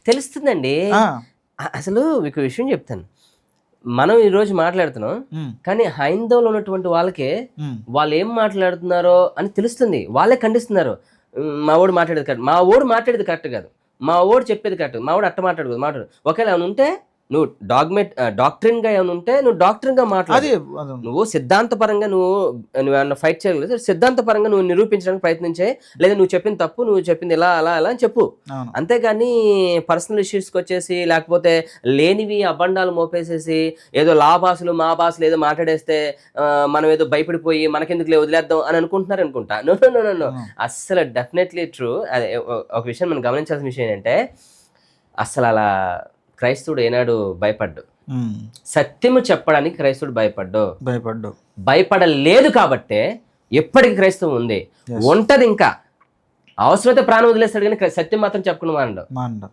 తెలుస్తుందండి. ఆ, అసలు మీకు విషయం చెప్తాను. మనం ఈరోజు మాట్లాడుతున్నాం. ఉమ్, కానీ హైందవులు ఉన్నటువంటి వాళ్ళకే ఉమ్, వాళ్ళు ఏం మాట్లాడుతున్నారో అని తెలుస్తుంది. వాళ్ళే ఖండిస్తున్నారు. మా వోడు మాట్లాడేది కరెక్ట్. మా వోడు మాట్లాడేది కరెక్ట్ కాదు. మా వోడు చెప్పేది కరెక్ట్. మా వోడు అట్ట మాట్లాడు. ఒకవేళ ఏమైనా ఉంటే నువ్వు డాక్టరీన్‌గా ఏమైనా ఉంటే నువ్వు డాక్టరీన్‌గా మాట్లాడు. అది అది నువ్వు సిద్ధాంతపరంగా నువ్వేమన్నా ఫైట్ చేయగలిగితే సిద్ధాంతపరంగా నువ్వు నిరూపించడానికి ప్రయత్నం చేయి. లేదా నువ్వు చెప్పింది తప్పు, నువ్వు చెప్పింది ఇలా, అలా, అలా అని చెప్పు. అవును. అంతేగాని పర్సనల్ ఇష్యూస్‌కొచ్చేసి లేకపోతే లేనివి అబండాలు మోపేసేసి ఏదో లా భాషలు, మా భాషలు ఏదో మాట్లాడేస్తే మనం ఏదో భయపడిపోయి మనకెందుకులే వదిలేద్దాం అని అనుకుంటున్నారనుకుంటా. No, no, no, no, no. అవును. అస్సలు డెఫినెట్‌లీ ట్రూ. అదే ఒక విషయం మనం గమనించాల్సిన విషయం ఏంటంటే అస్సలలా క్రైస్తవుడు ఏనాడు భయపడ్డు. ఉమ్, సత్యము చెప్పడానికి క్రైస్తవుడు భయపడ్డావు. భయపడలేదు కాబట్టే ఎప్పటికి క్రైస్తవం ఉంది. Yes. ఉంటది ఇంకా. అవసరమైతే ప్రాణం వదిలేస్తాడు కానీ సత్యం మాత్రం చెప్పుకుని మానడు. మాండ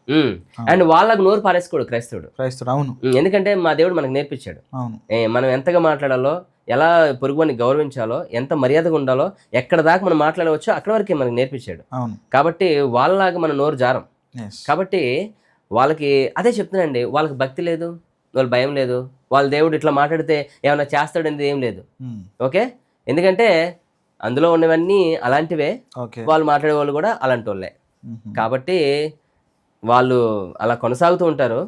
అండ్ వాళ్ళకు నోరు పారేసుకోడు క్రైస్తవుడు. క్రైస్తవుడు. అవును, ఎందుకంటే మా దేవుడు మనకు నేర్పించాడు. అవును. మనం ఎంతగా మాట్లాడాలో, ఎలా పొరుగువాన్ని గౌరవించాలో, ఎంత మర్యాదగా ఉండాలో, ఎక్కడ దాకా మనం మాట్లాడవచ్చో అక్కడ వరకే మనకు నేర్పించాడు. అవును. కాబట్టి వాళ్ళలాగా మన నోరు జారం. ఎస్. కాబట్టి వాళ్ళకి అదే చెప్తున్నానండి. వాళ్ళకి భక్తి లేదు, వాళ్ళ భయం లేదు. వాళ్ళ దేవుడు ఇట్లా మాట్లాడితే ఏమైనా చేస్తాడనేది ఏం లేదు. ఉమ్, ఓకే. ఎందుకంటే అందులో ఉన్నవన్నీ అలాంటివే. ఓకే. వాళ్ళు మాట్లాడే వాళ్ళు కూడా అలాంటి వాళ్ళే. ఉహు. కాబట్టి వాళ్ళు అలా కొనసాగుతూ ఉంటారు.